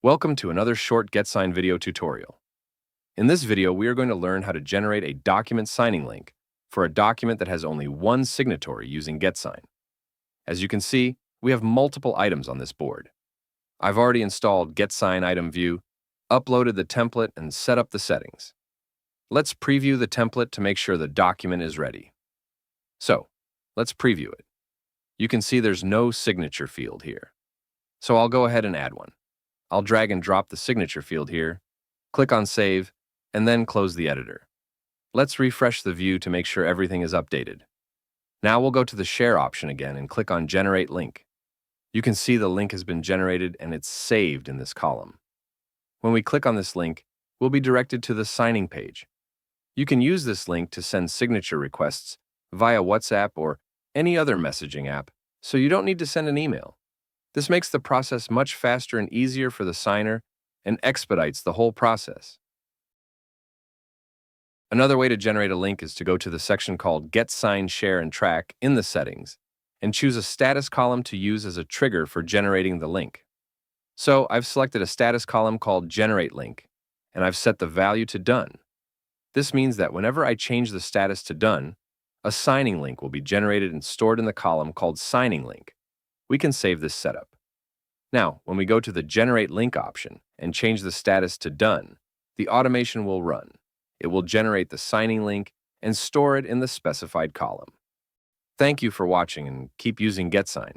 Welcome to another short GetSign video tutorial. In this video, we are going to learn how to generate a document signing link for a document that has only one signatory using GetSign. As you can see, we have multiple items on this board. I've already installed GetSign Item View, uploaded the template, and set up the settings. Let's preview the template to make sure the document is ready. So, let's preview it. You can see there's no signature field here. So I'll go ahead and add one. I'll drag and drop the signature field here, click on Save, and then close the editor. Let's refresh the view to make sure everything is updated. Now we'll go to the Share option again and click on Generate Link. You can see the link has been generated and it's saved in this column. When we click on this link, we'll be directed to the signing page. You can use this link to send signature requests via WhatsApp or any other messaging app, so you don't need to send an email. This makes the process much faster and easier for the signer and expedites the whole process. Another way to generate a link is to go to the section called Get Sign, Share, and Track in the settings and choose a status column to use as a trigger for generating the link. So I've selected a status column called Generate Link, and I've set the value to Done. This means that whenever I change the status to Done, a signing link will be generated and stored in the column called Signing Link. We can save this setup. Now, when we go to the Generate Link option and change the status to Done, the automation will run. It will generate the signing link and store it in the specified column. Thank you for watching and keep using GetSign.